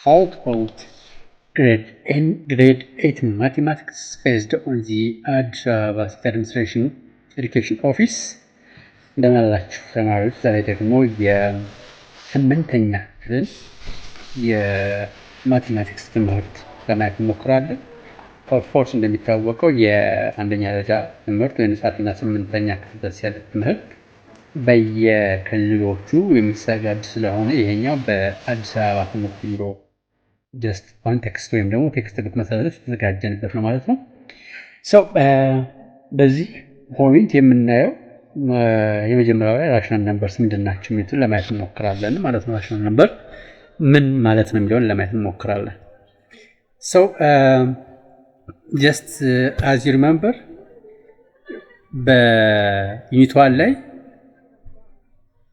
Output grade 8 mathematics based on the Addis Ababa State Administration Education Office እንደምን አላችሁ ተማሪዎች። ዛሬ ደግሞ የስምንተኛ ክፍል የማቴማቲክስ ትምህርት ለማየት እንሞክራለን። ኦፍኮርስ እንደሚታወቀው የአንደኛ ደረጃ ትምህርት ወይም 7ኛ ክፍል ድረስ ያለ ትምህርት በየክልሎቹ የሚዘጋጅ ስለሆነ ይሄኛው በአዲስ አበባ ትምህርት ቢሮ ጀስት ኮንቴክስት ወይም ደግሞ ቴክስት ቡክ መሰረት የተዘጋጀንበት ነው ማለት ነው። በዚህ ፖይንት የምናየው የመጀመሪያው ላይ ራሽናል ነምበርስ ምንድን ናቸው የሚሉትን ለማየት እንሞክራለን ማለት ነው። ራሽናል ነምበር ምን ማለት ነው የሚለውን ለማየት እንሞክራለን። ጀስት አዝ ዩ ሪመምበር በዩኒት 1 ላይ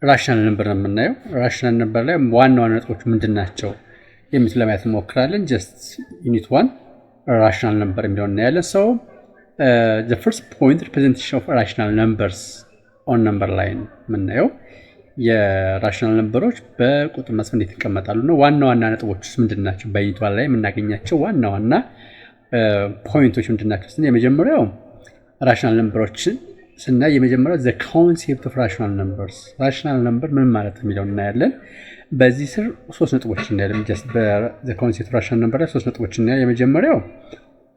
ራሽናል ነምበር ነው የምናየው። ራሽናል ነምበር ላይ ዋና ዋና ነጥቦች ምንድን ናቸው የሚሉትን ለማየት እንሞክራለን። ጀስት ዩኒት 1 ራሽናል ነምበር የሚለውን እናያለን። the first point representation of rational numbers on number line የምናየው የራሽናል ነምበሮች በቁጥር መስመር እንዴት ይቀመጣሉ ነው። ዋና ዋና ነጥቦች ምንድን ናቸው በዩኒት 1 ላይ የምናገኛቸው ዋና ዋና ፖይንቶች ምንድን ናቸው ስንል የመጀመሪያው ራሽናል ነምበሮችን ስናይ የመጀመሪያው the concept of rational numbers ራሽናል ነምበር ምን ማለት ነው የሚለውን እናያለን። በዚህ ስር ሶስት ነጥቦች እናያለን። ጀስት the concept of rational number ላይ ሶስት ነጥቦች እናያለን። የመጀመሪያው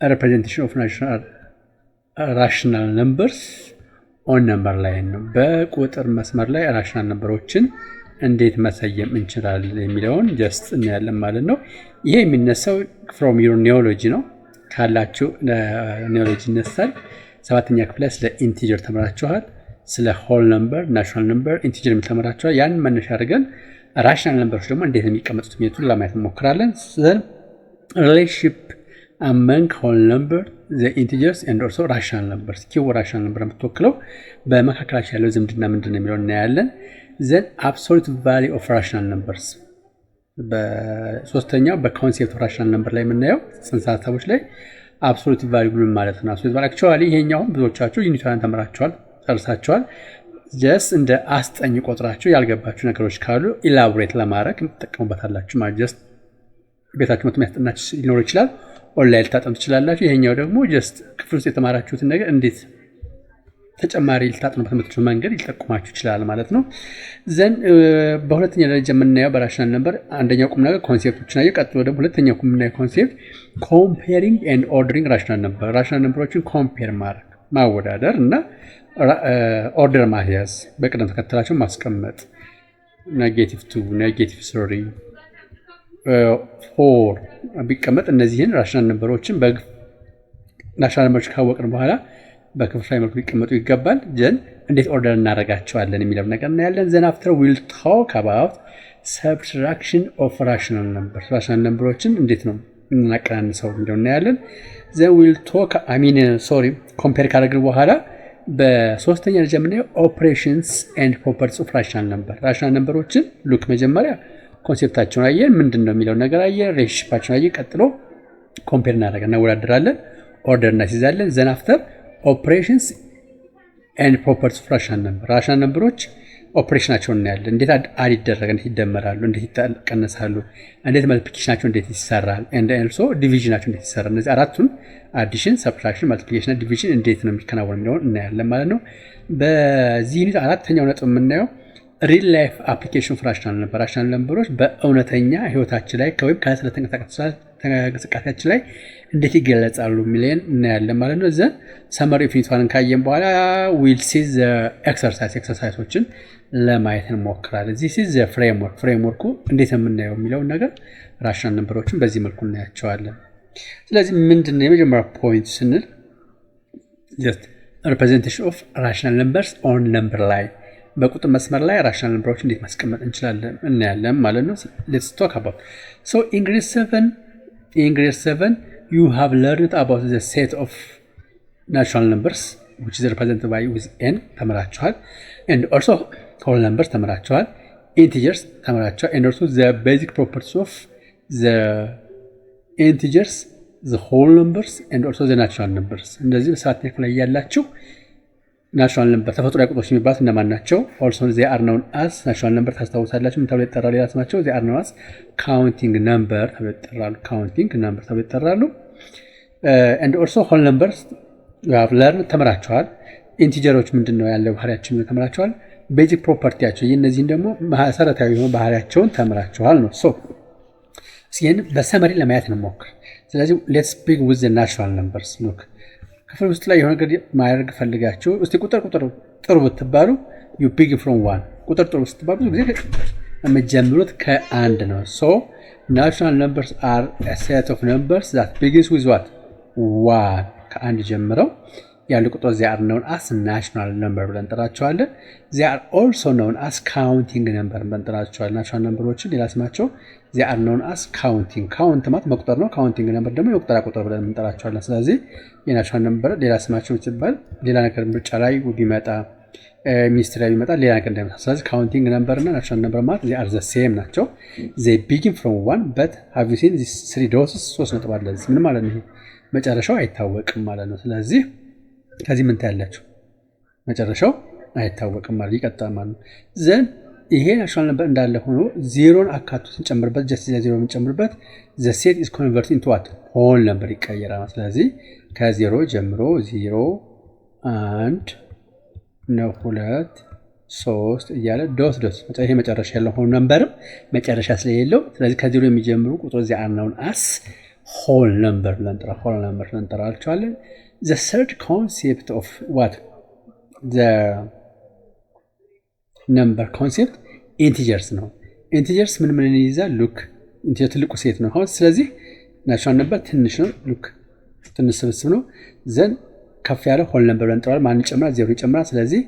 representation of rational numbers on number line ነው። በቁጥር መስመር ላይ ራሽናል ነምበሮችን እንዴት መሰየም እንችላለን የሚለውን ጀስት እናያለን ማለት ነው። ይሄ የሚነሳው from your neology ነው። ካላችሁ ኒዮሎጂ ይነሳል። 7ኛ ክፍል ላይ ስለ ኢንቲጀር ተምራችኋል። ስለ ሆል ነምበር፣ ናቹራል ነምበር፣ ኢንቲጀር ተምራችኋል። ያንን መነሻ አድርገን ራሽናል ነምበሮች ደግሞ እንዴት ነው የሚቀመጡት የሚሉትን ለማየት እንሞክራለን። ሪሌሽንሺፕ among whole number, the integers and also rational numbers ኪው ራሽናል ነምበር የምትወክለው በመካከላቸው ያለው ዝምድና ምንድን ነው የሚለውን እናያለን። then absolute value of rational numbers በሶስተኛው በኮንሴፕት ኦፍ ራሽናል ነምበር ላይ የምናየው ጽንሰ ሀሳቦች ላይ አብሶሉት ቫልዩ ምን ማለት ነው። አብሶሉት ቫልዩ አክቹአሊ ይሄኛውን ብዙዎቻችሁ ዩኒቷን ተምራችኋል ጨርሳችኋል። ጀስት እንደ አስጠኝ ቆጥራችሁ ያልገባችሁ ነገሮች ካሉ ኢላቦሬት ለማድረግ ተጠቀሙበታላችሁ ማለት ጀስት ቤታችሁ መጥቶ የሚያስጠናችሁ ሊኖር ይችላል። ኦንላይን ልታጠኑ ትችላላችሁ። ይሄኛው ደግሞ ጀስት ክፍል ውስጥ የተማራችሁትን ነገር እንዴት ተጨማሪ ልታጠኑበት የምትችሉ መንገድ ሊጠቁማችሁ ይችላል ማለት ነው። ዘን በሁለተኛ ደረጃ የምናየው በራሽናል ነምበር አንደኛው ቁም ነገር ኮንሴፕቶችን አየሁ። ቀጥሎ ደግሞ ሁለተኛው ቁም ነገር ኮንሴፕት ኮምፔሪንግ ኤንድ ኦርደሪንግ ራሽናል ነምበር ራሽናል ነምበሮችን ኮምፔር ማድረግ ማወዳደር እና ኦርደር ማስያዝ በቅደም ተከተላቸው ማስቀመጥ ኔጌቲቭ 2 ኔጌቲቭ 3 4 ቢቀመጥ እነዚህን ራሽናል ነምበሮችን ራሽናል ነምበሮች ካወቅን በኋላ በክፍልፋይ መልኩ ሊቀመጡ ይገባል። ጀን እንዴት ኦርደር እናደርጋቸዋለን የሚለው ነገር እናያለን። ዘን አፍተር ዊል ቶክ አባውት ሰብትራክሽን ኦፍ ራሽናል ነምበርስ ራሽናል ነምበሮችን እንዴት ነው እናቀናንሰው የሚለው እናያለን። ዘን ዊል ቶክ ኮምፔር ካደረግን በኋላ በሶስተኛ ደረጃ የምናየው ኦፕሬሽንስ ኤንድ ፕሮፐርቲስ ኦፍ ራሽናል ነምበር ራሽናል ነምበሮችን ሉክ መጀመሪያ ኮንሴፕታቸውን አየን፣ ምንድን ነው የሚለው ነገር አየን፣ ሪሌሽንሺፓቸውን አየን። ቀጥሎ ኮምፔር እናደርጋለን፣ እናወዳደራለን፣ ኦርደር እናስይዛለን። ዘን አፍተር ኦፕሬሽንስ ኤንድ ፕሮፐርቲስ ኦፍ ራሽናል ነምበር ራሽናል ነምበሮች ኦፕሬሽናቸውን እናያለን። እንዴት አድ ይደረጋል፣ እንዴት ይደመራሉ፣ እንዴት ይቀነሳሉ፣ እንዴት መልቲፕሊኬሽናቸው እንዴት ይሰራል፣ ኤንድ ኦልሶ ዲቪዥናቸው እንዴት ይሰራል። እነዚህ አራቱን አዲሽን፣ ሰብትራክሽን፣ መልቲፕሊኬሽን እና ዲቪዥን እንዴት ነው የሚከናወን የሚለውን እናያለን ማለት ነው። በዚህ ዩኒት አራተኛው ነጥብ የምናየው ሪል ላይፍ አፕሊኬሽን ኦፍ ራሽናል ነምበር ራሽናል ነምበሮች በእውነተኛ ህይወታችን ላይ ወይም ከእንቅስቃሴያችን ላይ እንዴት ይገለጻሉ የሚለውን እናያለን ማለት ነው። ዘን ሰመሪ ኦፍ ዩኒት 1 ካየን በኋላ ዊል ሲ ዘ ኤክሰርሳይሶችን ለማየት እንሞክራለን። ዚስ ኢዝ ዘ ፍሬምወርኩ እንዴት የምናየው የሚለውን ነገር ራሽናል ነምበሮችን በዚህ መልኩ እናያቸዋለን። ስለዚህ ምንድን ነው የመጀመሪያው ፖይንት ስንል ጀስት ሪፕሬዘንቴሽን ኦፍ ራሽናል ነምበርስ ኦን ነምበር ላይ በቁጥር መስመር ላይ ራሽናል ነምበሮች እንዴት ማስቀመጥ እንችላለን እናያለን ማለት ነው። ሌትስ ቶክ አባውት in grade 7 you have learned about the set of natural numbers which is represented by with n ተምራችኋል and also whole numbers ተምራችኋል integers ተምራችኋል and also the basic properties of the integers the whole numbers and also the natural numbers እንደዚህ በሰዓት ላይ ያላችሁ ናቹራል ነምበር ተፈጥሯዊ ቁጥሮች የሚባሉት እነማን ናቸው? ኦልሶ ዜ አር ናውን አስ ናቹራል ነምበር ታስታውሳላችሁ። ምን ተብሎ ይጠራሉ? ሌላ ስማቸው ዜ አር ናውን አስ ካውንቲንግ ነምበር ተብሎ ይጠራሉ። ካውንቲንግ ነምበር ተብሎ ይጠራሉ። ኤንድ ኦልሶ ሆል ነምበርስ ዩ ሃቭ ለርን ተምራችኋል። ኢንቲጀሮች ምንድነው ያለው ባህሪያቸው ተምራችኋል። ቤዚክ ፕሮፐርቲያቸው የእነዚህን ደግሞ መሰረታዊ የሆኑ ባህሪያቸውን ተምራችኋል ነው። ሶ ይህን በሰመሪ ለማየት እንሞክር። ስለዚህ ሌትስ ቢግ ዊዝ ዘ ናቹራል ነምበርስ ሉክ ክፍል ውስጥ ላይ የሆነ ነገር ማድረግ ፈልጋችሁ እስቲ ቁጥር ጥሩ ብትባሉ ዩ ቢግ ፍሮም ዋን ቁጥር ጥሩ ስትባሉ ብዙ ጊዜ የምትጀምሩት ከአንድ ነው። ሶ ናቹራል ነምበርስ አር a set of numbers that begins with what ዋን ከአንድ ጀምረው ያሉ ቁጥሮች they are known as national number ብለን እንጠራቸዋለን። they are also known as counting number ብለን እንጠራቸዋለን። ናቹራል ነምበሮችን ሌላ ስማቸው they are known as counting ካውንት ማለት መቁጠር ነው። ካውንቲንግ ነምበር ደግሞ የቁጠራ ቁጥር ብለን እንጠራቸዋለን። ስለዚህ የናቹራል ነምበር ሌላ ስማቸው ሲባል ሌላ ነገር ምርጫ ላይ ቢመጣ ሚኒስትሪ ላይ ቢመጣ ሌላ ነገር እንደምታ። ስለዚህ ካውንቲንግ ነምበር እና ናቹራል ነምበር ማለት they are the same ናቸው። they begin from one but have you seen these three doses 3 ነጥብ አለ። ምን ማለት ነው? መጨረሻው አይታወቅም ማለት ነው። ስለዚህ ከዚህ ምን ታያላችሁ? መጨረሻው አይታወቅም ማለት ይቀጥላል ማለት ነው። ዘን ይሄ ናቹራል ነምበር እንዳለ ሆኖ ዜሮን አካቶ ስንጨምርበት ጀስት ዜሮ የምንጨምርበት the set is converted into what whole number ይቀየራል። ስለዚህ ከዜሮ ጀምሮ 0 1 ነው 2 3 እያለ ዶት ይሄ መጨረሻ ያለው ሆል ነምበርም መጨረሻ ስለሌለው ስለዚህ ከዜሮ የሚጀምሩ ቁጥሮች they are known as whole number ብለን እንጠራቸዋለን። The third concept of what the number concept integers ነው። integers ምን ይይዛል? ሉክ ኢንቲጀር ትልቁ ሴት ነው። አሁን ስለዚህ ናቹራል ነምበር ትንሽ ነው። ሉክ ትንሽ ስብስብ ነው። ዘን ከፍ ያለ ሆል ነምበር ብለን እንጠራዋለን። ማን ይጨምራል? ዜሮ ይጨምራል። ስለዚህ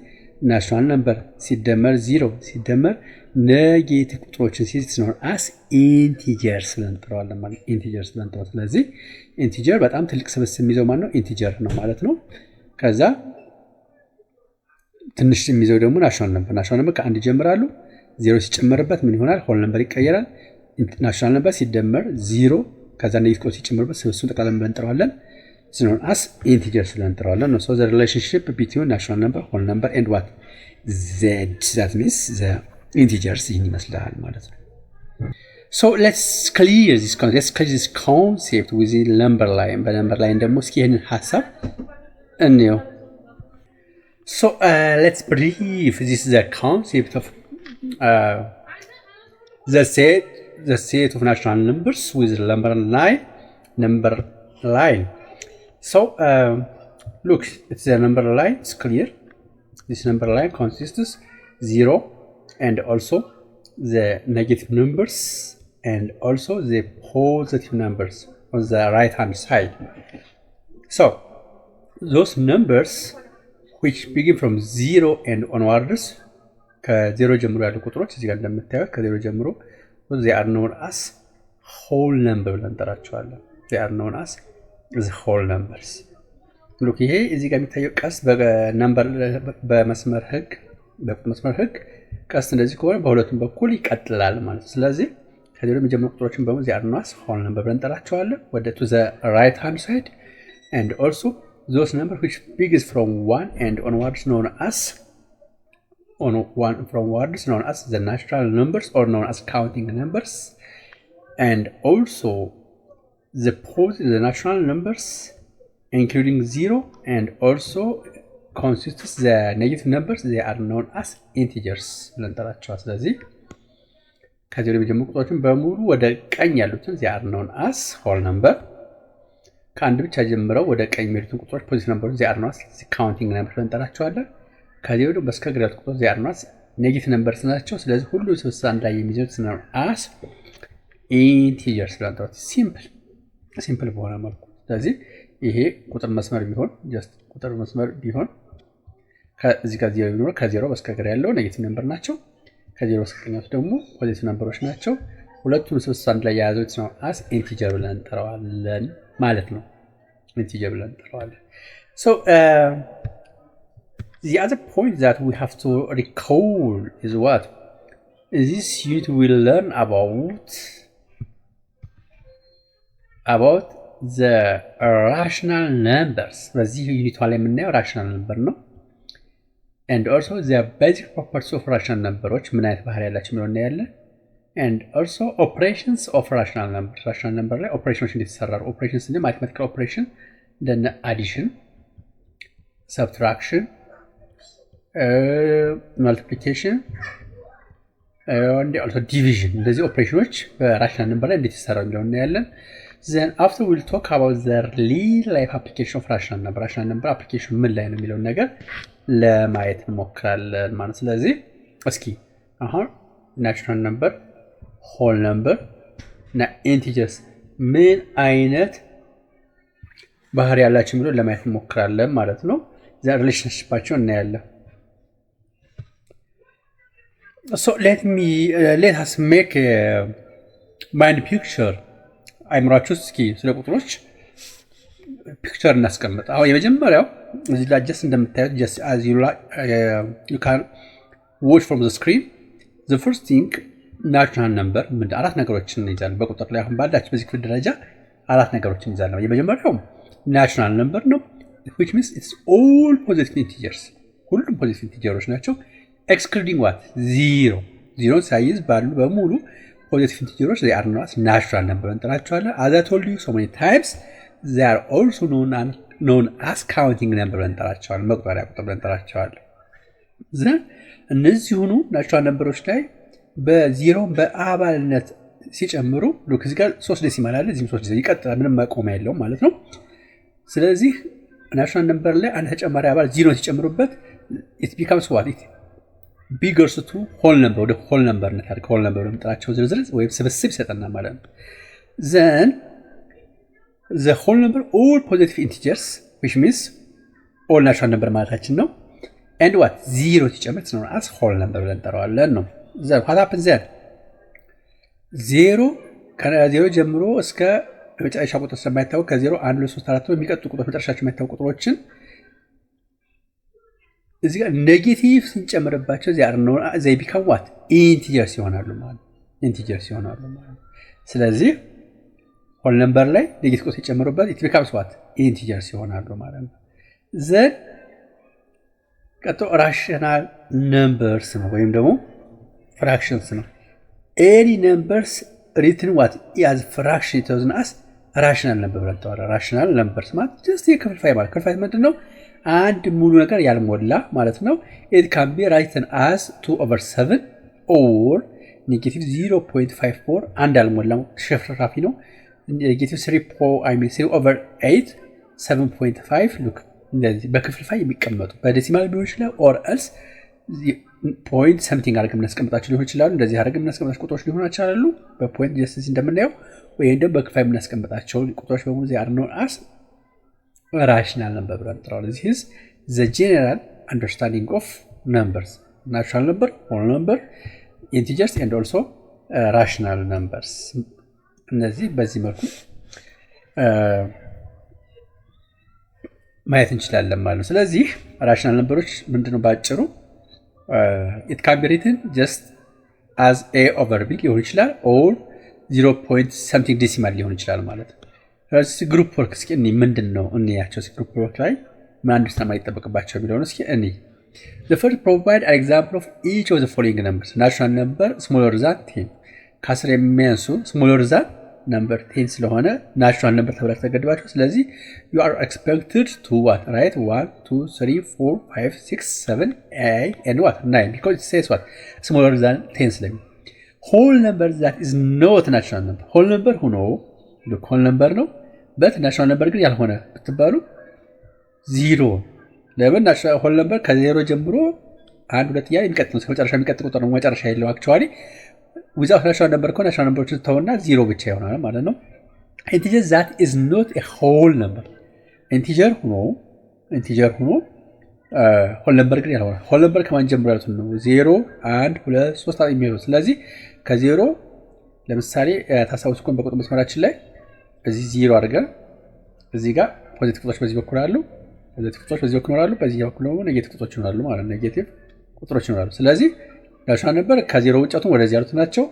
ናቹራል ነምበር ሲደመር ዜሮ ሲደመር ኔጌቲቭ ቁጥሮችን ሲኖር አስ ኢንቲጀርስ ብለን እንጠራዋለን ማለት ኢንቲጀርስ ብለን እንጠራዋለን። ስለዚህ ኢንቲጀር በጣም ትልቅ ስብስብ የሚይዘው ማለት ነው ኢንቲጀር ነው ማለት ነው። ከዛ ትንሽ የሚይዘው ደግሞ ናቹራል ነምበር ከአንድ ይጀምራሉ። ዜሮ ሲጨመርበት ምን ይሆናል? ሆል ነምበር ይቀየራል። ናቹራል ነምበር ሲደመር ዜሮ ከዛ ኔጌቲቭ ቁጥሮች ሲጨመርበት ስብስቡን ጠቅላላ ብለን እንጠራዋለን ሲኖር አስ ኢንቲጀርስ ብለን እንጠራዋለን ነው። ሶ ዘ ሪሌሽንሺፕ ቢትዊን ናቹራል ነምበር ሆል ነምበር ኤንድ ዋት ዜድ ዛት ሚንስ ዘ ኢንቲጀርስ ይህን ይመስላል ማለት ነው። So let's clear this concept within number line በነምበር ላይን ደግሞ እስኪ ይህንን ሀሳብ እንየው። So let's brief this is the concept of the set of natural numbers with number line. So look, it's a number line. It's clear. This number line consists 0 and also the negative numbers and also the positive numbers on the right hand side. So those numbers which begin from 0 and onwards ከዜሮ ጀምሮ ያሉ ቁጥሮች እዚህ ጋር እንደምታዩት ከዜሮ ጀምሮ they are known as whole number ብለን እንጠራቸዋለን። they are known as the whole numbers. ሉክ ይሄ እዚህ ጋር የሚታየው ቀስት በመስመር ህግ ቀስት እንደዚህ ከሆነ በሁለቱም በኩል ይቀጥላል ማለት ነው። ስለዚህ ከዜሮ የሚጀምሩ ቁጥሮችን በሙሉ they are known as whole number ብለን እንጠራቸዋለን ወደ to the right hand side and also those numbers which begins from 1 and onwards known as the natural numbers or known as counting numbers and also the natural numbers including 0 and also consists the negative numbers they are known as integers ብለን እንጠራቸዋለን። ስለዚህ ከዜሮ የሚጀምሩ ቁጥሮችን በሙሉ ወደ ቀኝ ያሉትን they are known as whole number ከአንድ ብቻ ጀምረው ወደ ቀኝ የሚሄዱትን ቁጥሮች ፖዚቲቭ ነምበሮች they are known as counting numbers ብለን እንጠራቸዋለን። ከዜሮ ደግሞ በስከ ግራ ያሉት ቁጥሮች they are known as negative numbers ናቸው። ስለዚህ ሁሉ ስብስብ አንድ ላይ የሚይዙት known as integers ብለን እንጠራቸዋለን። ሲምፕል በሆነ መልኩ ስለዚህ ይሄ ቁጥር መስመር ቢሆን ጀስት ቁጥር መስመር ቢሆን ከዚህ ጋር ዜሮ ቢኖር ከዜሮ በስከ ግራ ያለው ኔጌቲቭ ነምበር ናቸው። ከዜሮ በስከ ቀኝ ያሉት ደግሞ ፖዚቲቭ ነምበሮች ናቸው። ሁለቱም ስብስብ አንድ ላይ የያዙት ነው as integer ብለን እንጠራዋለን ማለት ነው። integer ብለን እንጠራዋለን። So the other point that we have to recall is what in this unit we learn about the rational numbers በዚህ ዩኒቷ ላይ የምናየው ራሽናል ነምበር ነው። and also the basic properties of rational numberዎች ምን አይነት ባህሪ ያላቸው ነው እናያለን and also operations of rational number ላይ ኦፕሬሽኖች እንዴት ይሰራሉ ኦፕሬሽንስ እንደ ማቴማቲካል ኦፕሬሽን እንደነ addition subtraction multiplication and also division እንደዚህ ኦፕሬሽኖች በራሽናል ነምበር ላይ እንዴት ይሰራሉ ነው እናያለን then after we'll talk about the real life application of rational number application ምን ላይ ነው የሚለው ነገር ለማየት እንሞክራለን ማለት ስለዚህ እስኪ አሁን ናቹራል ነምበር ሆል ነምበር እና ኢንቲጀርስ ምን አይነት ባህሪ ያላቸው የሚለው ለማየት እንሞክራለን ማለት ነው ዘ ሪሌሽንሺፓቸው እናያለን so let us make a mind picture አይምራችሁ እስኪ ስለ ቁጥሮች ፒክቸር እናስቀምጥ አሁን የመጀመሪያው እዚህ ላይ just እንደምታዩት just as you can watch from the screen the first thing natural number ምን አራት ነገሮችን እንይዛለን በቁጥር ላይ አሁን ባላችሁ በዚህ ክፍል ደረጃ አራት ነገሮችን እንይዛለን የመጀመሪያው natural number ነው which means it's all positive integers ሁሉም positive integers ናቸው excluding what zero ሳይዝ ባሉ በሙሉ positive integers they are not natural number እንጠራቸዋለን as I told you so many times they are also known as counting number እንጠራቸዋለን መቁጠሪያ ቁጥር እንጠራቸዋለን ዘን እነዚህ ሆኑ ናቹራል ነምበሮች ላይ በ0 በአባልነት ሲጨምሩ ሉክ እዚህ ጋር 3 ዴሲማል አለ እዚህም 3 ዴሲማል ይቀጥላል ምንም ማቆሚያ የለውም ማለት ነው ስለዚህ ናቹራል ነምበር ላይ አንድ ተጨማሪ አባል 0 ሲጨምሩበት it becomes what it bigger to whole number ወደ whole number ነታል whole number እንጠራቸው ዝርዝር ወይም ስብስብ ይሰጠናል ማለት ነው then the whole number all positive integers which means all natural number ማለታችን ነው and what 0 ሲጨምር ነው as whole number ብለን እንጠራዋለን ነው then what happens then 0 ከ0 ጀምሮ እስከ መጨረሻ ቁጥር ስለማይታወቅ ከ0 1 2 3 4 የሚቀጥሉ ቁጥሮች መጨረሻቸው የማይታወቁ ቁጥሮችን እዚህ ጋር ኔጌቲቭ ስንጨምርባቸው they become what integers ይሆናሉ ማለት ስለዚህ ሆል ነምበር ላይ ኔጌቲቭ ቁጥር ሲጨምሩበት it becomes what integers ይሆናሉ ማለት ነው then ቀጥሎ rational numbers ነው ወይም ደግሞ fractions ነው any numbers written what as fraction chosen as rational number ብለን ተዋራ rational numbers ማለት just የክፍልፋይ ማለት ክፍልፋይ ምንድነው አንድ ሙሉ ነገር ያልሞላ ማለት ነው it can be written as 2/7 or negative 0.54 አንድ ያልሞላ ሽፍራፊ ነው negative 3/8 7.5 look እንደዚህ በክፍልፋይ የሚቀመጡ በዴሲማል ቢሆን ይችላል or else point something አድርገን እናስቀምጣቸው ሊሆን ይችላል እንደዚህ አድርገን እናስቀምጣቸው ቁጥሮች ሊሆን ይችላሉ በፖይንት just እንደምናየው ወይ ደግሞ በክፍልፋይ እናስቀምጣቸው ቁጥሮች በሙሉ they are known as rational number ብለን እንጠራዋለን this is the general understanding of numbers natural number whole number integers and also rational numbers እነዚህ በዚህ መልኩ ማየት እንችላለን ማለት ነው ስለዚህ rational numberዎች ምንድነው ባጭሩ it can be written just as a over b ሊሆን ይችላል or 0. something decimal ሊሆን ይችላል ማለት ነው ስለዚህ ግሩፕ ወርክ እስኪ ምንድነው እንያቸው ግሩፕ ወርክ ላይ ምን አንደርስታንድ ማይጠበቅባቸው ቢሆን እስኪ the first provide an example of each of the following numbers natural number smaller than 10 ከ10 የሚያንሱ smaller than number 10 ስለሆነ natural number ተብላችሁ ተገድባችሁ ስለዚህ you are expected to what write 1 2 3 4 5 6 7 8 and what 9 because it says what smaller than 10 ስለሚ whole number that is not natural number whole number ሆኖ look whole number ነው but natural number ግን ያልሆነ ብትባሉ 0 ለምን natural whole number ከ0 ጀምሮ 1 2 ያ የሚቀጥለው መጨረሻ የሚቀጥል ቁጥር ነው መጨረሻ ያለው actually without natural number ከሆነ natural number ተውና 0 ብቻ ይሆናል ማለት ነው integer that is not a whole number integer ሆኖ whole number ግን ያልሆነ whole number ከማን ጀምሮ ያሉት ነው 0 1 2 3 የሚሆነው ስለዚህ ከ0 ለምሳሌ ታሳውሱ ኮን በቁጥር መስመራችን ላይ እዚህ 0 አድርገን እዚህ ጋር ፖዚቲቭ ቁጥሮች በዚህ በኩል አሉ ፖዚቲቭ ቁጥሮች በዚህ በኩል አሉ በዚህ በኩል ደግሞ ኔጌቲቭ ቁጥሮች ይኖራሉ ማለት ነው ኔጌቲቭ ቁጥሮች ይኖራሉ ስለዚህ ናቹራል ነበር ከ0 ውጭቱ ወደዚህ ያሉት ናቸው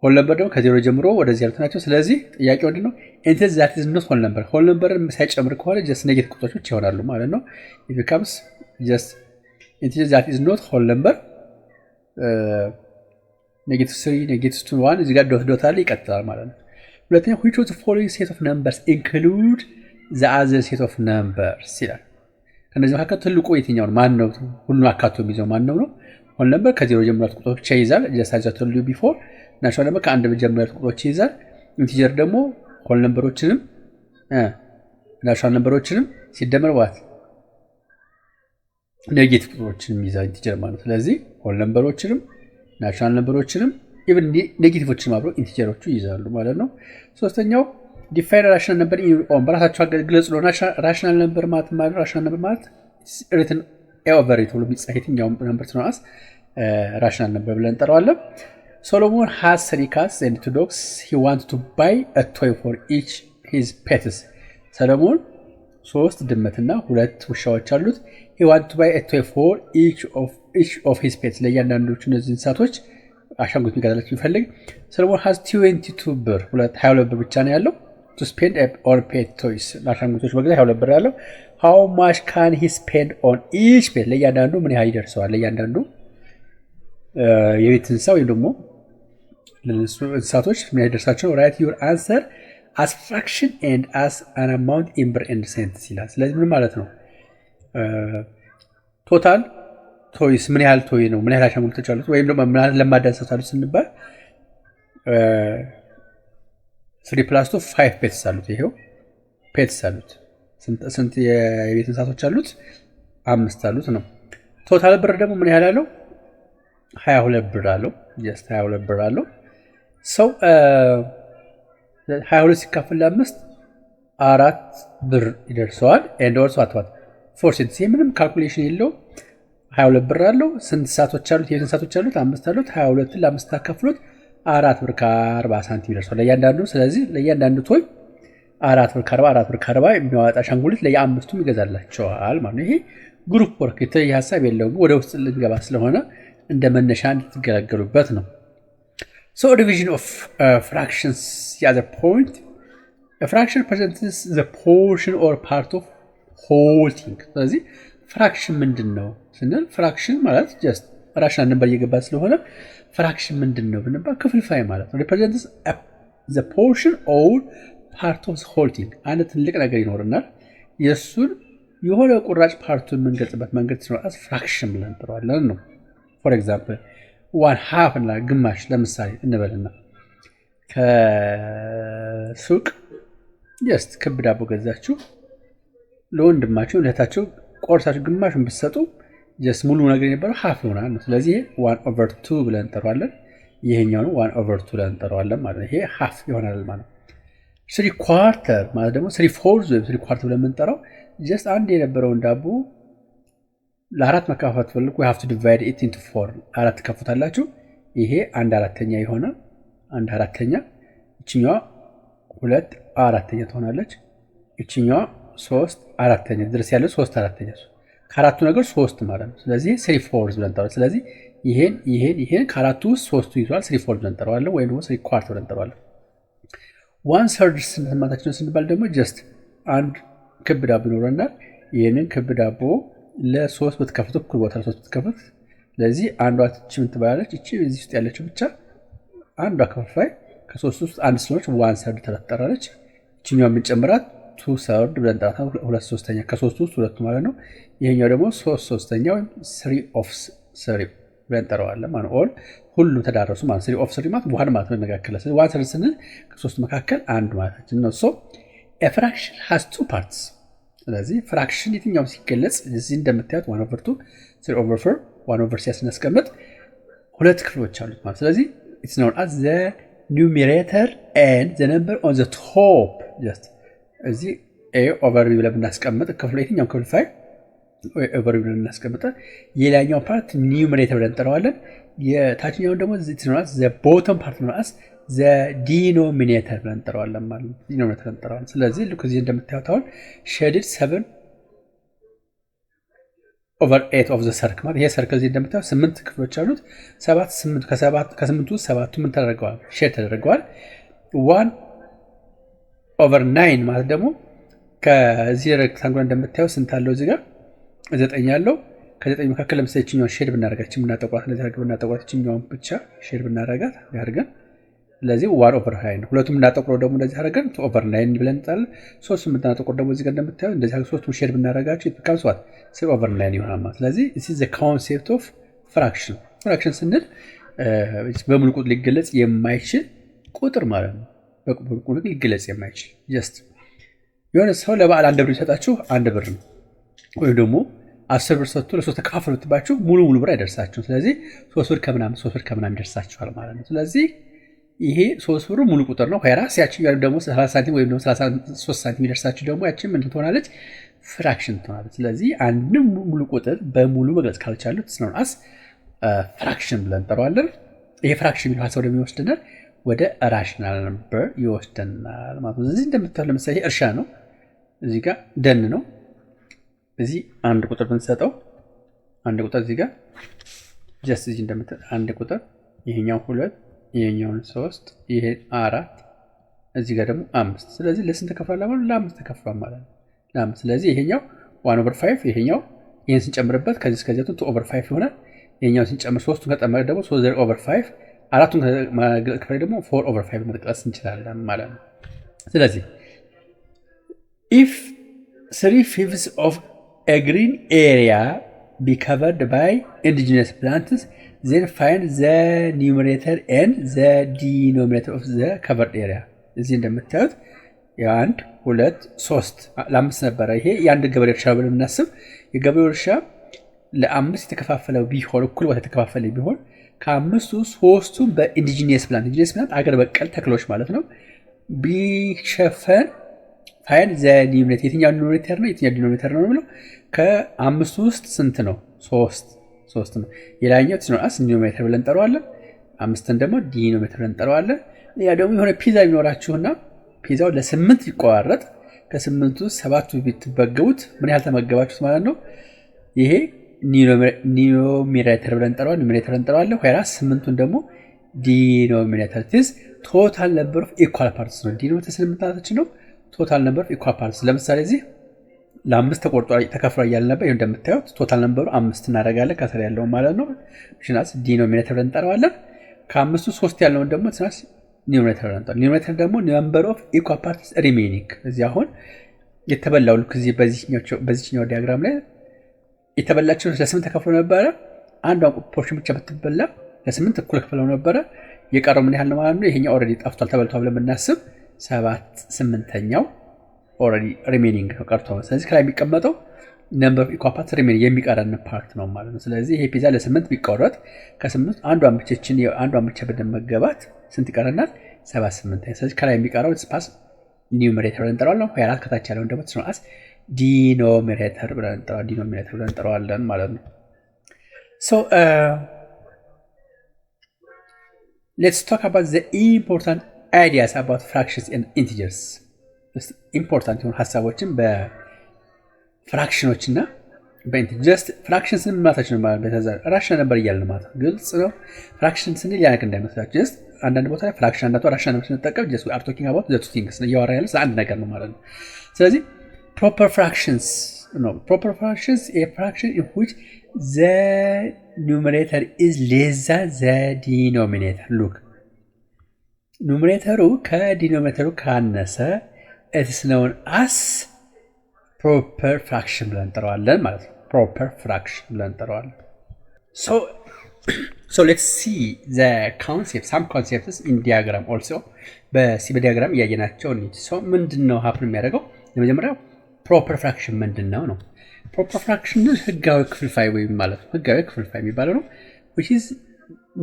ሆል ነበር ደግሞ ከ0 ጀምሮ ወደዚህ ያሉት ናቸው ስለዚህ ጥያቄው ምንድነው integer that is not whole number whole number ሳይጨምር ከሆነ just ኔጌቲቭ ቁጥሮች ይሆናሉ ማለት ነው it becomes just ኢንቲጀር ዛት ኢዝ ኖት ሆል ነምበር -3 -2 1 እዚህ ጋር ዶት ዶት አለ ይቀጥላል ማለት ነው። ሁለተኛ which of the following set of numbers include the other set of numbers ይላል። ከነዚህ መካከል ትልቁ የትኛው ነው? ማን ነው? ሁሉን አካቶ የሚይዘው ማን ነው? ሆል ነምበር ከዜሮ ጀምሮ ያሉት ቁጥሮች ይይዛል። just as I told you before ናቹራል ነምበር ከአንድ ጀምሮ ያሉት ቁጥሮች ይይዛል። ኢንቲጀር ደግሞ ሆል ነምበሮችንም ናቹራል ነምበሮችንም ሲደመር ዋት ኔጌቲቭ ቁጥሮችንም ይይዛል ኢንቲጀር ማለት። ስለዚህ ሆል ነምበሮችንም ናቹራል ነምበሮችንም ኢቭን ኔጌቲቮችንም አብረው ኢንቲጀሮቹ ይይዛሉ ማለት ነው። ሶስተኛው ዲፋይን ራሽናል ነምበር ኢን ኦን በራሳቸው አገላለጽ ነው። ራሽናል ነምበር ማለት ራሽናል ነምበር ማለት ሪትን ኤ ኦቨር ኤ ተብሎ የሚጻፍ የትኛውም ነምበር ትኖራስ ራሽናል ነምበር ብለን እንጠራዋለን። ሶሎሞን has 3 cats and 2 dogs. He wants to buy a toy for each his pets. ሰሎሞን 3 ድመትና 2 ውሻዎች አሉት። He wants to buy a toy for each of his pets. ለእያንዳንዶቹ እነዚህ እንስሳቶች አሻንጉሊት የሚገዛላቸው ይፈልግ። ሰሎሞን has 22 ብር 22 ብር ብቻ ነው ያለው to spend on pet toys. ለአሻንጉሊቶች መግዛት 22 ብር ያለው። How much can he spend on each pet? ለእያንዳንዱ ምን ያህል ይደርሰዋል? ለእያንዳንዱ የቤት እንስሳ ወይም ደግሞ እንስሳቶች ምን ያህል ይደርሳቸው? Write your answer as fraction and as an amount in ብር and cents ይላል። ስለዚህ ምን ማለት ነው? ቶታል ቶይስ ምን ያህል ቶይ ነው? ምን ያህል አሻንጉሊቶች አሉት? ወይም ደግሞ ምን ያህል ለማዳ እንስሳት አሉት ስንባል 3 + 2 5 ፔትስ አሉት። ይሄው ፔትስ አሉት። ስንት የቤት እንስሳቶች አሉት? 5 አሉት ነው። ቶታል ብር ደግሞ ምን ያህል አለው? 22 ብር አለው። ጀስት 22 ብር አለው። ሰው 22 ሲካፈል ለ5 4 ብር ይደርሰዋል። ኤንድ ኦልሶ አትዋት 4 ሴንትስ። ምንም ካልኩሌሽን የለው። 22 ብር አለው። ስንት ሰዓቶች አሉት? የቤት እንስሳቶች አሉት 5 አሉት። 22 ለ5 ታካፍሉት 4 ብር ከ40 ሳንቲም ይደርሰዋል ለእያንዳንዱ። ስለዚህ ለእያንዳንዱ ቶይ 4 ብር ከ40 4 ብር ከ40 የሚያወጣ አሻንጉሊት ለየአምስቱም ይገዛላቸዋል ማለት ነው። ይሄ ግሩፕ ወርክ የተለየ ሀሳብ የለውም። ወደ ውስጥ ልንገባ ስለሆነ እንደ መነሻ እንድትገለገሉበት ነው። So division of fractions, the other point, a fraction represents the portion or part of whole thing. ስለዚህ ፍራክሽን ምንድን ነው ስንል ፍራክሽን ማለት ጀስት ራሽናል ነምበር እየገባ ስለሆነ ፍራክሽን ምንድን ነው ብንባል ክፍልፋይ ማለት ነው። represents the portion or part of the whole thing። አንድ ትልቅ ነገር ይኖርናል የእሱን የሆነ ቁራጭ ፓርቱን የምንገልጽበት መንገድ ሲኖር ፍራክሽን ብለን እንጠራዋለን ነው። ፎር ኤግዛምፕል 1/2 እና ግማሽ ለምሳሌ እንበልና ከሱቅ ጀስት ክብ ዳቦ ገዛችሁ ለወንድማችሁ ለእህታችሁ ቆርሳችሁ ግማሹን ብትሰጡ ጀስት ሙሉ ነገር የነበረው ሃፍ ይሆናል ነው። ስለዚህ 1/2 ብለን እንጠራዋለን። ይሄኛው ነው 1/2 ብለን እንጠራዋለን ማለት ነው። ይሄ ሃፍ ይሆናል ማለት ነው። 3/4 ማለት ደግሞ 3/4 ወይም 3/4 ብለን የምንጠራው ጀስት አንድ የነበረውን ዳቦ ለአራት መካፈል ፈልጉ you have to divide it into 4 አራት ከፍታላችሁ። ይሄ 1/4 ይሆናል። 1/4 እቺኛዋ 2/4 ትሆናለች። እቺኛዋ 3/4 ድረስ ያለው 3/4 ከአራቱ ነገር 3 ማለት ነው። ስለዚህ 3/4 ብለን እንጠራዋለን። ስለዚህ ይሄን ከአራቱ ውስጥ 3ቱ ይዟል 3/4 ብለን እንጠራዋለን ወይም ደግሞ 3/4 ብለን እንጠራዋለን። 1/3 ስንማታችን ስንባል ደግሞ ጀስት አንድ ክብ ዳቦ ይኖረናል። ይሄንን ክብ ዳቦ ለ3 ብትከፍቱ እኩል ቦታ ለ3 ብትከፍት ስለዚህ አንዷ እቺ ምን ትባላለች? እቺ እዚህ ውስጥ ያለችው ብቻ አንዷ ክፍልፋይ ከ3 ውስጥ አንድ ስለሆነች 1/3 ተጠራለች። እቺኛው የምንጨምራት 2/3 ብለን እንጠራታለን። 2/3 ከ3 ውስጥ ሁለቱ ማለት ነው። ይሄኛው ደግሞ 3/3 ወይም 3/3 ብለን እንጠራዋለን ማለት ነው። ኦል ሁሉ ተዳረሱ ማለት 3/3 ማለት ዋን ማለት ነው መካከለ። ስለዚህ 1/3 ስንል ከ3 መካከል አንድ ማለታችን ነው። ሶ a fraction has 2 parts። ስለዚህ ፍራክሽን የትኛው ሲገለጽ እዚህ እንደምታዩት 1/2 3/4 1/6 ሲያስቀምጥ ሁለት ክፍሎች አሉት ማለት። ስለዚህ it's known as the numerator and the number on the top። just እዚህ a over b ብለን እናስቀምጥ ክፍሉ የትኛው ክፍልፋይ over b ብለን እናስቀምጥ። የላይኛው ፓርት ኒውመሬተር ብለን እንጠራዋለን። የታችኛው ደግሞ it's known as the bottom part known as the denominator ብለን እንጠራዋለን ማለት ነው። denominator እንጠራዋለን። ስለዚህ ልክ እዚህ እንደምታዩት አሁን shaded 7/8 of the circle ማለት ይሄ ሰርክል እዚህ እንደምታዩት 8 ክፍሎች አሉት። 8 ከ8 ውስጥ 7ቱ ምን ተደርገዋል? ሼድ ተደርገዋል። 1/9 ማለት ደግሞ ከዚህ ሬክታንጉላር እንደምታዩት ስንት አለው? እዚህ ጋር 9 አለው። ከ9 መካከል ለምሳሌ እችኛውን ሼድ ብናደርጋት ብናጠቋት እንደዚህ አድርገን ብናጠቋት እችኛውን ብቻ ሼድ ብናደርጋት ያርገን ስለዚህ 1/9 ነው። ሁለቱም እናጠቁረው ደግሞ እንደዚህ አድርገን 2/9 ብለን እንጣለን። ሶስቱም እናጠቁረው ደግሞ እዚህ ጋር እንደምታዩት እንደዚህ አድርገን ሶስቱም ሼድ ብናደርጋቸው ይተካምስ ዋት 3/9 ይሆናል ማለት። ስለዚህ this is the concept of fraction። ፍራክሽን ስንል በሙሉ ቁጥር ሊገለጽ የማይችል ቁጥር ማለት ነው። በሙሉ ቁጥር ሊገለጽ የማይችል ጀስት የሆነ ሰው ለበዓል 1 ብር ይሰጣችሁ 1 ብር ነው። ወይም ደግሞ 10 ብር ሰጥቶ ለሶስት ተከፋፈሉትባችሁ ሙሉ ብር አይደርሳችሁም። ስለዚህ 3 ብር ከምናምን ይደርሳችኋል ማለት ነው። ስለዚህ ይሄ 3 ብር ሙሉ ቁጥር ነው። ራስ ያቺው ደግሞ 30 ሳንቲም ወይም ደግሞ 33 ሳንቲም ይደርሳችሁ ደግሞ ያቺ ምን ትሆናለች? ፍራክሽን ትሆናለች። ስለዚህ አንድም ሙሉ ቁጥር በሙሉ መግለጽ ካልቻሉት ነው አስ ፍራክሽን ብለን እንጠራዋለን። ይሄ ፍራክሽን የሚለው ሀሳብ ደግሞ ይወስደናል ወደ ራሽናል ነምበር ይወስደናል ማለት ነው። እዚህ እንደምታዩት ለምሳሌ እርሻ ነው፣ እዚህ ጋር ደን ነው። እዚህ አንድ ቁጥር ብንሰጠው አንድ ቁጥር እዚህ ጋር ጀስት እዚህ እንደምታዩት አንድ ቁጥር ይሄኛው 2 ይሄኛውን 3 ይሄ 4 እዚህ ጋር ደግሞ 5። ስለዚህ ለስንት ተከፍሏል ማለት ለ5 ተከፍሏል ማለት ነው። ለ5 ስለዚህ ይሄኛው 1/5 ይሄኛው ይሄን ስንጨምርበት ከዚህ እስከዚህ 2/5 ይሆናል። ይሄኛው ስንጨምር 3ቱን ከጨመረ ደግሞ 3/5 አራቱን ከፈለ ደግሞ 4/5 መጥቀስ እንችላለን ማለት ነው። ስለዚህ if 3/5 of a green area be covered by indigenous plants, then find the numerator and the denominator of the covered area። እዚህ እንደምታዩት የ1 2 3 ለ5 ነበረ። ይሄ የአንድ ገበሬ እርሻ ብለን እናስብ። የገበሬው እርሻ ለ5 የተከፋፈለው ቢሆን እኩል ቦታ የተከፋፈለ ቢሆን ከ5ቱ 3ቱ በኢንዲጂኒየስ ፕላንት አገር በቀል ተክሎች ማለት ነው ቢሸፈን ፋይን ዘ ኒውሜሬተር የትኛው ኒውሜሬተር ነው የትኛው ዲኖሚኔተር ነው የሚለው ከ5ቱ ውስጥ ስንት ነው? 3 ነው። የላይኛው ትኖርስ ኒውሜሬተር ብለን እንጠራዋለን። 5ን ደግሞ ዲኖሚኔተር ብለን እንጠራዋለን። ያ ደግሞ የሆነ ፒዛ ቢኖራችሁና ፒዛው ለ8 ይቆራረጥ ከ8ቱ 7ቱ ቢትበገቡት ምን ያህል ተመገባችሁት ማለት ነው? ይሄ ኒውሜሬተር ብለን እንጠራዋለን። ኋላ 8ቱን ደግሞ ዲኖሚኔተር ትዝ ቶታል ነምበር ኦፍ ኢኳል ፓርትስ ነው። ዲኖሚኔተር ስለምታታችን ነው ቶታል ነምበር ኦፍ ኢኳል ፓርትስ። ለምሳሌ እዚህ ለ5 ተቆርጦ ተከፍሏል እያልን ነበር። ይሄ እንደምታዩት ቶታል ነምበሩ 5 እናደርጋለን ከስር ያለውን ማለት ነው። ሽናስ ዲኖሚኔተር ብለን እንጠራዋለን። ከ5ቱ 3 ያለውን ደግሞ ትናስ ኒውሜሬተር ብለን እንጠራዋለን። ኒውሜሬተር ደግሞ ነምበር ኦፍ ኢኳል ፓርትስ ሪሜኒንግ። እዚህ አሁን የተበላው ልክ እዚህ በዚህኛው ዲያግራም ላይ የተበላቸው ለ8 ተከፍሎ ነበረ። አንዷ ፖርሽን ብቻ ብትበላ ለ8 እኩል ከፍለው ነበረ። የቀረው ምን ያህል ነው ማለት ነው? ይሄኛው ኦልሬዲ ጠፍቷል ተበልቷል ብለን ብናስብ 7/8 ኦልሬዲ ሪሜኒንግ ነው ቀርቷል። ስለዚህ ከላይ የሚቀመጠው ነምበር ኦፍ ኢኳል ፓርትስ ሪሜኒንግ የሚቀረን ፓርት ነው ማለት ነው። ስለዚህ ይሄ ፒዛ ለ8 ቢቆረጥ ከ8 አንዷን ብቻ ብንመገባት ስንት ይቀረናል? 7/8። ስለዚህ ከላይ የሚቀረው ስፓስ ኒውሜሬተር እንጠራዋለን። ኋላ ከታች ያለውን ደግሞ ትስኖአስ ዲኖሚኔተር ብለን እንጠራዋለን ማለት ነው። So let's talk about the important ideas about fractions and integers. ኢምፖርታንት የሆኑ ሀሳቦችን በፍራክሽኖች እና በኢንቲጀርስ ፍራክሽን ስንል ማለታችን ነው። በተዛ ራሽናል ነበር እያልን ማለት ነው። ግልጽ ነው። ፍራክሽን ስንል ያነቅ እንዳይመስላችሁ ጀስት አንዳንድ ቦታ ላይ ፍራክሽን አንዳንድ ራሽናል ነበር ስንጠቀም ጀስት we are talking about the two things እያወራ ያለ አንድ ነገር ነው ማለት ነው። ስለዚህ proper fractions a fraction in which the numerator is less than the denominator. look ኑሜሬተሩ ከዲኖሚኔተሩ ካነሰ it is known as proper fraction ብለን እንጠራዋለን ማለት ነው። proper fraction ብለን እንጠራዋለን። so let's see the some concepts in diagram also በዲያግራም እያየናቸው ነው። ምንድነው ሀፕን የሚያደርገው? ለመጀመሪያው proper fraction ምንድነው ነው? proper fraction ህጋዊ ክፍልፋይ ወይም ማለት ነው ህጋዊ ክፍልፋይ የሚባለው ነው which is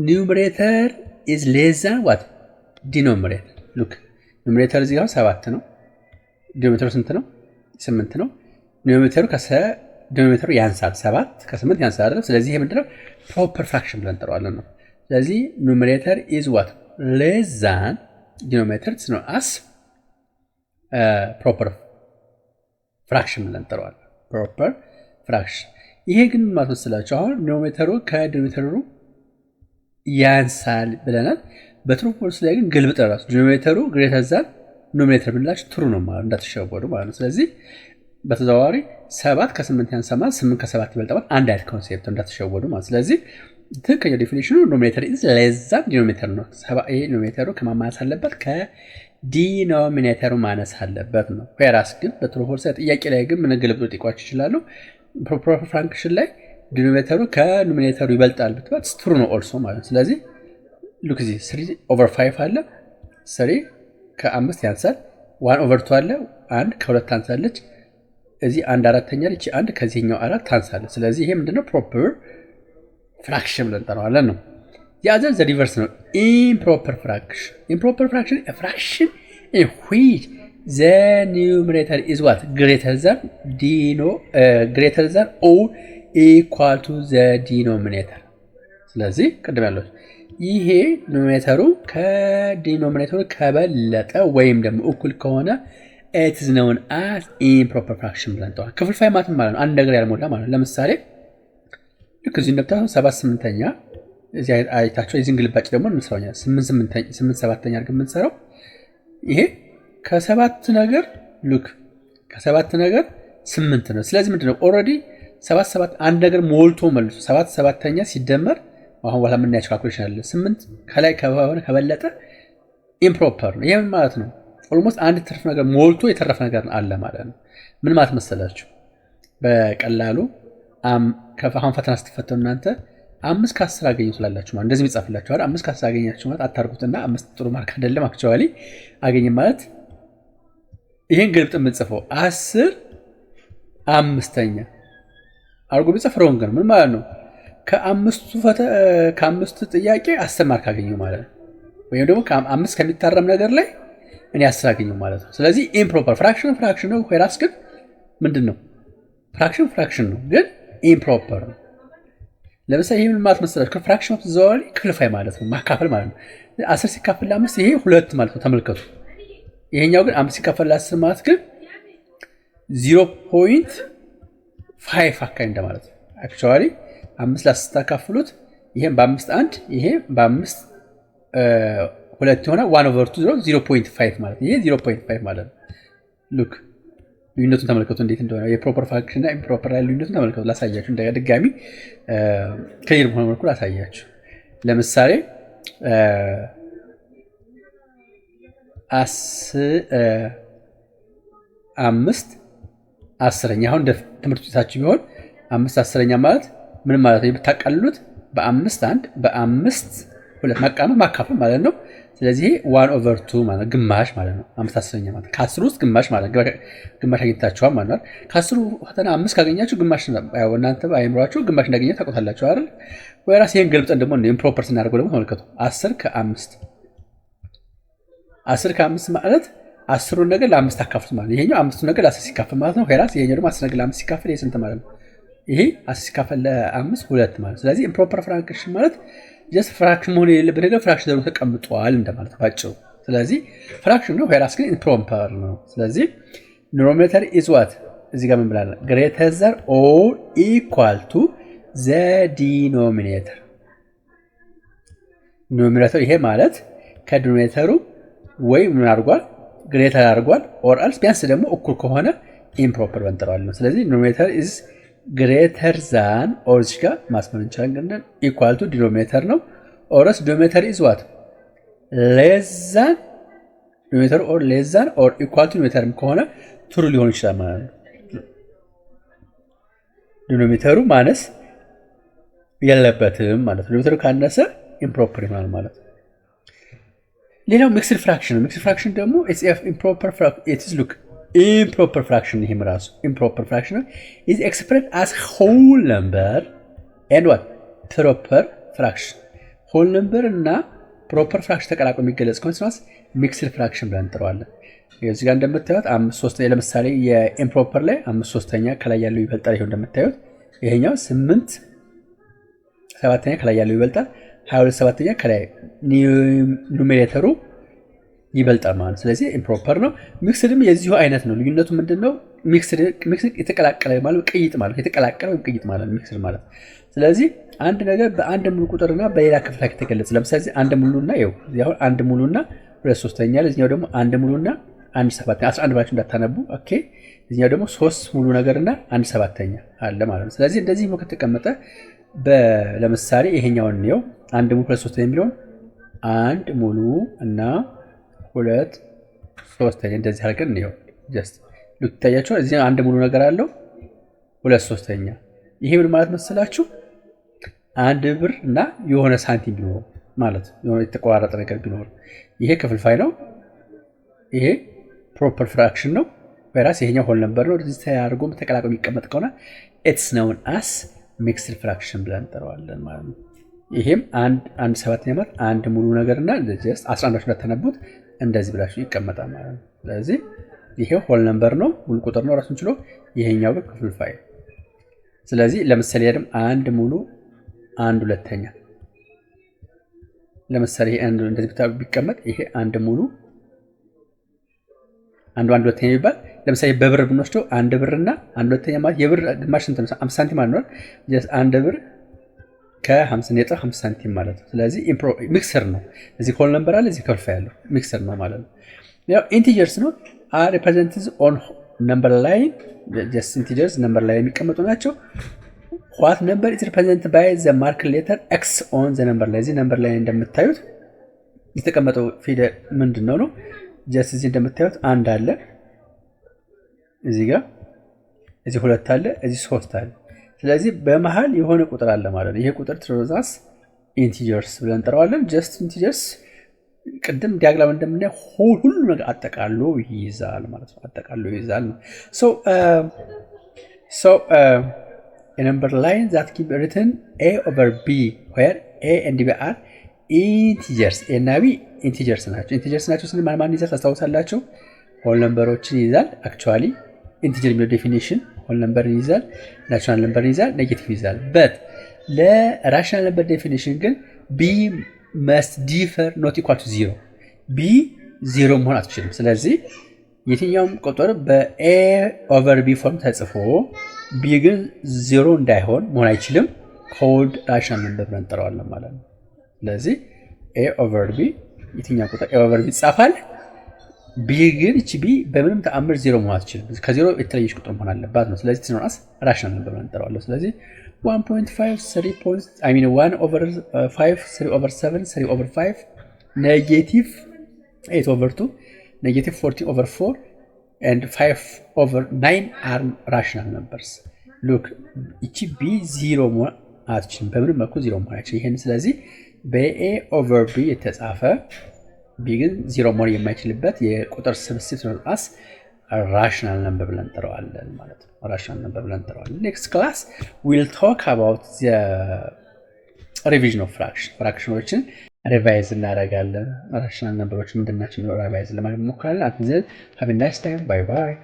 numerator is less than what denominator. look numerator እዚህ ጋር 7 ነው። ዲኖሚኔተሩ ስንት ነው? 8 ነው። ዲኖሚኔተሩ ዲኖሚኔተሩ ያንሳል 7 ከ8 ያንሳል አይደል? ስለዚህ ይሄ ምንድነው? proper fraction ብለን እንጠራዋለን ነው። ስለዚህ numerator is what less than denominator is known as proper fraction ብለን እንጠራዋለን። proper fraction ይሄ ግን ማለት መስላችሁ አሁን ዲኖሚኔተሩ ከዲኖሚኔተሩ ያንሳል ብለናል። በትሩ ፎርስ ላይ ግን ግልብጥ ራሱ ዲኖሚኔተሩ ግሬተር ዛን ኖሚኔተር ብንላችሁ ትሩ ነው ማለት እንዳትሸወዱ ማለት ነው። ስለዚህ በተዘዋዋሪ 7 ከ8 ያንሳል፣ 8 ከ7 ይበልጣል። አንድ አይነት ኮንሴፕት እንዳትሸወዱ ማለት። ስለዚህ ትክክለኛ ዴፊኒሽኑ ኖሚኔተር ኢዝ ሌስ ዛን ዲኖሚኔተር ነው። ይሄ ኖሚኔተሩ ከማማነስ አለበት ከዲኖሚኔተሩ ማነስ አለበት ነው። ዌራስ ግን በትሩ ኦር ፋልስ ጥያቄ ላይ ግን ምን ግልብ ሊቋጭ ይችላሉ። ፕሮፐር ፍራክሽን ላይ ዲኖሚኔተሩ ከኖሚኔተሩ ይበልጣል ብትባት ትሩ ነው ኦልሶ ማለት። ስለዚህ ሉክ እዚህ 3/5 አለ። 3 ከ5 ያንሳል። 1/2 አለ። 1 ከ2 ታንሳለች። እዚህ 1/4 ልጅ 1 ከዚህኛው 4 ታንሳለች። ስለዚህ ይሄ ምንድነው ፕሮፐር ፍራክሽን ብለን እንጠራዋለን ነው። የአዘር ዘ ሪቨርስ ነው ኢምፕሮፐር ፍራክሽን። ኢምፕሮፐር ፍራክሽን a fraction in which the numerator is what greater than or equal to the denominator። ስለዚህ ቅድም ያለው ይሄ ኖሚኔተሩ ከዲኖሚኔተሩ ከበለጠ ወይም ደግሞ እኩል ከሆነ it is known as improper fraction ብለን እንጠራዋለን። ክፍልፋይ ማለት ማለት ነው አንድ ነገር ያልሞላ ማለት ነው። ለምሳሌ ልክ እዚህ እንደምታዩት 7/8ኛ እዚህ አይታችሁ የዚህን ግልባጭ ደግሞ እንሰራውኛ 8/7ኛ አድርገን የምንሰራው ይሄ ከ7 ነገር ልክ ከ7 ነገር 8 ነው። ስለዚህ ምንድነው ኦልሬዲ 7 አንድ ነገር ሞልቶ መልሶ 7/7ኛ ሲደመር አሁን በኋላ የምናያቸው ካልኩሌሽን አለ 8 ከላይ ከሆነ ከበለጠ ኢምፕሮፐር ነው። ይሄ ምን ማለት ነው? ኦልሞስት አንድ ትርፍ ነገር ሞልቶ የተረፈ ነገር አለ ማለት ነው። ምን ማለት መሰላችሁ? በቀላሉ ከፋሁን ፈተና ስትፈተኑ እናንተ 5 ከ10 አገኙ ትላላችሁ ማለት እንደዚህ ይጻፍላችሁ አይደል? 5 ከ10 አገኛችሁ ማለት አታርጉትና 5 ጥሩ ማርክ አይደለም። አክቹአሊ አገኘ ማለት ይሄን ግልብጥ የምንጽፈው 10 5ኛ አርጎ ቢጽፍ ሮንግ ነው። ምን ማለት ነው? ከአምስቱ ጥያቄ 10 ማርክ አገኙ ማለት ነው። ወይም ደግሞ ከ5 ከሚታረም ነገር ላይ እኔ 10 አገኙ ማለት ነው። ስለዚህ ኢምፕሮፐር ፍራክሽን ነው። ዌራስ ግን ምንድነው? ፍራክሽን ነው ግን ኢምፕሮፐር ነው። ለምሳሌ ይሄ ምን ማለት መሰላችሁ? ከፍራክሽን ኦፍ ዘዋሪ ክፍልፋይ ማለት ነው፣ ማካፈል ማለት ነው። 10 ሲካፈል ለ5 ይሄ 2 ማለት ነው። ተመልከቱ። ይሄኛው ግን 5 ሲካፈል ለ10 ማለት ግን 0.5 አካባቢ እንደማለት ነው። አክቹአሊ 5 ለ10 ታካፍሉት ይሄን በ5 1 ይሄ በ5 2 ሆነ 1/2 0.5 ማለት ነው። ይሄ 0.5 ማለት ነው። ሉክ ልዩነቱን ተመልከቱ እንዴት እንደሆነ የፕሮፐር ፍራክሽን እና ኢምፕሮፐር ላይ ልዩነቱን ተመልከቱ። ላሳያችሁ እንደገና ድጋሚ ክሊር በሆነ መልኩ ላሳያችሁ። ለምሳሌ 5/10 አሁን እንደ ትምህርት ቤታችሁ ቢሆን 5/10 ማለት ምን ማለት ነው? ብታቃልሉት በ5 1 በ5 2 ማካፈል ማለት ነው። ስለዚህ 1/2 ማለት ግማሽ ማለት ነው። 5/10 ማለት ከ10 ውስጥ ግማሽ ማለት ግማሽ አግኝታችኋል ማለት ነው። ከ10 ፈተና 5 ካገኛችሁ ግማሽ ያው እናንተ አይምሯችሁ ግማሽ እንዳገኘ ታውቁታላችሁ አይደል? ወይራስ ይሄን ገልብጠን ደግሞ ኢምፕሮፐር ስናደርገው ደግሞ ተመልከቱ 10 ከ5 ማለት 10ሩን ነገር ለ5 አካፍሉት ማለት ይሄኛው 5ቱን ነገር ለ10 ሲካፈል ማለት ነው። ወይራስ ይሄኛው ደግሞ 10 ነገር ለ5 ሲካፈል ይሄ ስንት ማለት ነው? ይሄ 10 ሲካፈል ለ5 2 ማለት። ስለዚህ ኢምፕሮፐር ፍራክሽን ማለት ጀስት ፍራክሽን መሆን የሌለበት ነገር ፍራክሽን ዘሩ ተቀምጧል እንደማለት ባጭሩ። ስለዚህ ፍራክሽን ነው፣ ዌራስ ግን ኢምፕሮፐር ነው። ስለዚህ ኖሚኔተር ኢዝ ዋት እዚህ ጋር ምን ብላለን? ግሬተር ዛን ኦር ኢኳል ቱ ዘ ዲኖሚኔተር። ኖሚኔተር ይሄ ማለት ከዲኖሚኔተሩ ወይ ምን አድርጓል? ግሬተር አድርጓል። ኦር አልስ ቢያንስ ደግሞ እኩል ከሆነ ኢምፕሮፐር እንጠራዋለን። ስለዚህ ኖሚኔተር ኢዝ ግሬተር ዛን ኦር እዚህ ጋር ማስመር እንችላለን። ኢኳል ቱ ዲኖሚኔተር ነው። ኦርስ ዲኖሚኔተር ኢዝ ዋት ሌስ ዛን ዲኖሚኔተር ኦር ሌስ ዛን ኦር ኢኳል ቱ ዲኖሚኔተር ከሆነ ትሩ ሊሆን ይችላል ማለት ነው። ዲኖሚኔተሩ ማነስ የለበትም ማለት ነው። ዲኖሚኔተሩ ካነሰ ኢምፕሮፐር ይሆናል ማለት ነው። ሌላው ሚክስድ ፍራክሽን ነው። ሚክስድ ፍራክሽን ደግሞ ኢትስ ኢምፕሮፐር ኢትስ ሉክ ኢምፕሮፐር ፍራክሽን ይሄም ራሱ ኢምፕሮፐር ፍራክሽን ኢዝ ኤክስፕሬስድ አስ ሆል ነምበር ኤንድ ዋት ፕሮፐር ፍራክሽን። ሆል ነምበር እና ፕሮፐር ፍራክሽን ተቀላቅሎ የሚገለጽ ኮንስታንስ ሚክስድ ፍራክሽን ብለን እንጠራዋለን። እዚህ ጋር እንደምታዩት 5/3 ለምሳሌ የኢምፕሮፐር ላይ 5/3 ከላይ ያለው ይበልጣል። ይሄው እንደምታዩት ይሄኛው 8/7 ከላይ ያለው ይበልጣል። 22/7 ከላይ ኑሜሬተሩ ይበልጣል ማለት ነው። ስለዚህ ኢምፕሮፐር ነው። ሚክስድም የዚሁ አይነት ነው። ልዩነቱ ምንድነው? ሚክስድ የተቀላቀለ ማለት ቅይጥ ማለት የተቀላቀለ ወይም ቅይጥ ማለት ሚክስድ ማለት። ስለዚህ አንድ ነገር በአንድ ሙሉ ቁጥርና በሌላ ክፍል ላይ ከተገለጸ ለምሳሌ አንድ ሙሉና ይኸው እዚህ አሁን አንድ ሙሉና 2/3 ለዚህኛው ደግሞ አንድ ሙሉና 1/7 11 ብላችሁ እንዳታነቡ። ኦኬ እዚህኛው ደግሞ 3 ሙሉ ነገርና 1/7 አለ ማለት ነው። ስለዚህ እንደዚህ ነው ከተቀመጠ ለምሳሌ ይሄኛውን ነው 1 ሙሉ 2/3 የሚለውን 1 ሙሉ እና 2/3 እንደዚህ አድርገን ነው ጀስት ሉክ ታያችሁ። እዚህ 1 ሙሉ ነገር አለው 2/3 ይሄ ምን ማለት መሰላችሁ 1 ብር እና የሆነ ሳንቲም ቢኖር ማለት የሆነ የተቆራረጠ ነገር ቢኖር ይሄ ክፍልፋይ ነው። ይሄ ፕሮፐር ፍራክሽን ነው። በራስ ይሄኛው ሆል ነበር ነው። እዚህ ተያርጎ ተቀላቅሎ የሚቀመጥ ከሆነ ኢትስ ኖውን አስ ሚክስድ ፍራክሽን ብለን እንጠራዋለን ማለት ነው። ይሄም 1/7 ማለት 1 ሙሉ ነገርና ጀስት 11 እንደተነቡት እንደዚህ ብላችሁ ይቀመጣል ማለት ነው። ስለዚህ ይሄ ሆል ነምበር ነው፣ ሙሉ ቁጥር ነው ራሱን ችሎ። ይሄኛው ግን ክፍልፋይ። ስለዚህ ለምሳሌ ያደም 1 ሙሉ 1/2 ለምሳሌ ይሄ አንዱ እንደዚህ ቢቀመጥ ይሄ 1 ሙሉ 1/2 የሚባል ለምሳሌ በብር ብንወስደው 1 ብር እና 1/2 ማለት የብር ግማሽ ስንት ነው? 50 ሳንቲም ማለት ነው። ጀስት 1 ብር ከ50.50 ሳንቲም ማለት ነው። ስለዚህ ሚክሰር ነው። እዚህ ሆል ነምበር አለ፣ እዚህ ክፍልፋይ ያለው ሚክሰር ነው ማለት ነው። ያው ኢንቲጀርስ ነው are represented on number line just integers number line የሚቀመጡ ናቸው። what number is represented by the marked letter x on the number line? እዚህ ነምበር ላይ እንደምታዩት የተቀመጠው ፊደል ምንድነው ነው? just እዚህ እንደምታዩት 1 አለ፣ እዚህ ጋር እዚህ 2 አለ፣ እዚህ 3 አለ። ስለዚህ በመሃል የሆነ ቁጥር አለ ማለት ነው። ይሄ ቁጥር ትሮዛስ ኢንቲጀርስ ብለን እንጠራዋለን። just integers ቅድም ዲያግራም እንደምናየው ሁሉ ነገር አጠቃሎ ይይዛል ማለት ነው። አጠቃሎ ይይዛል ነው። so a number line that can be written a over b where a and b are integers. a እና b integers ናቸው። integers ናቸው ስንል ማን ይዛል ታስታውሳላችሁ? ሆል ነምበሮችን ይይዛል። አክቹአሊ ኢንቲጀር የሚለው ዴፊኒሽን ሆል ነምበር ይይዛል፣ ናቹራል ነምበር ይይዛል፣ ኔጌቲቭ ይይዛል። በት ለራሽናል ነምበር ዴፊኒሽን ግን b must differ not equal to 0 b 0 መሆን አትችልም። ስለዚህ የትኛውም ቁጥር በa over b ፎርም ተጽፎ b ግን 0 እንዳይሆን መሆን አይችልም። ኮልድ ራሽናል ነምበር ብለን እንጠራዋለን ማለት ነው። ስለዚህ a over b የትኛው ቁጥር a over b ይጻፋል። b ግን እቺ b በምንም ተአምር 0 መሆን አትችልም። ከ0 የተለየች ቁጥር መሆን አለባት ነው። ስለዚህ ትኖራስ ራሽናል ነምበር ብለን እንጠራዋለን። ስለዚህ 1.5 3 points I mean 1/5 3/7 3/5 negative 8/2 negative 14/4 and 5/9 are rational numbers. look እቺ b 0 መሆን አትችልም፣ በምንም መልኩ 0 መሆን አይችልም። ይሄን ስለዚህ በa over b የተጻፈ b ግን 0 መሆን የማይችልበት የቁጥር ስብስብ ነው አስ rational number ብለን እንጠራዋለን ማለት ነው። rational number ብለን እንጠራዋለን። next class we'll talk about the revision of fractionዎችን ሪቫይዝ እናደርጋለን። rational numberዎች ምንድናቸው ነው ሪቫይዝ ለማድረግ እንሞክራለን። until then have a nice time. Bye bye.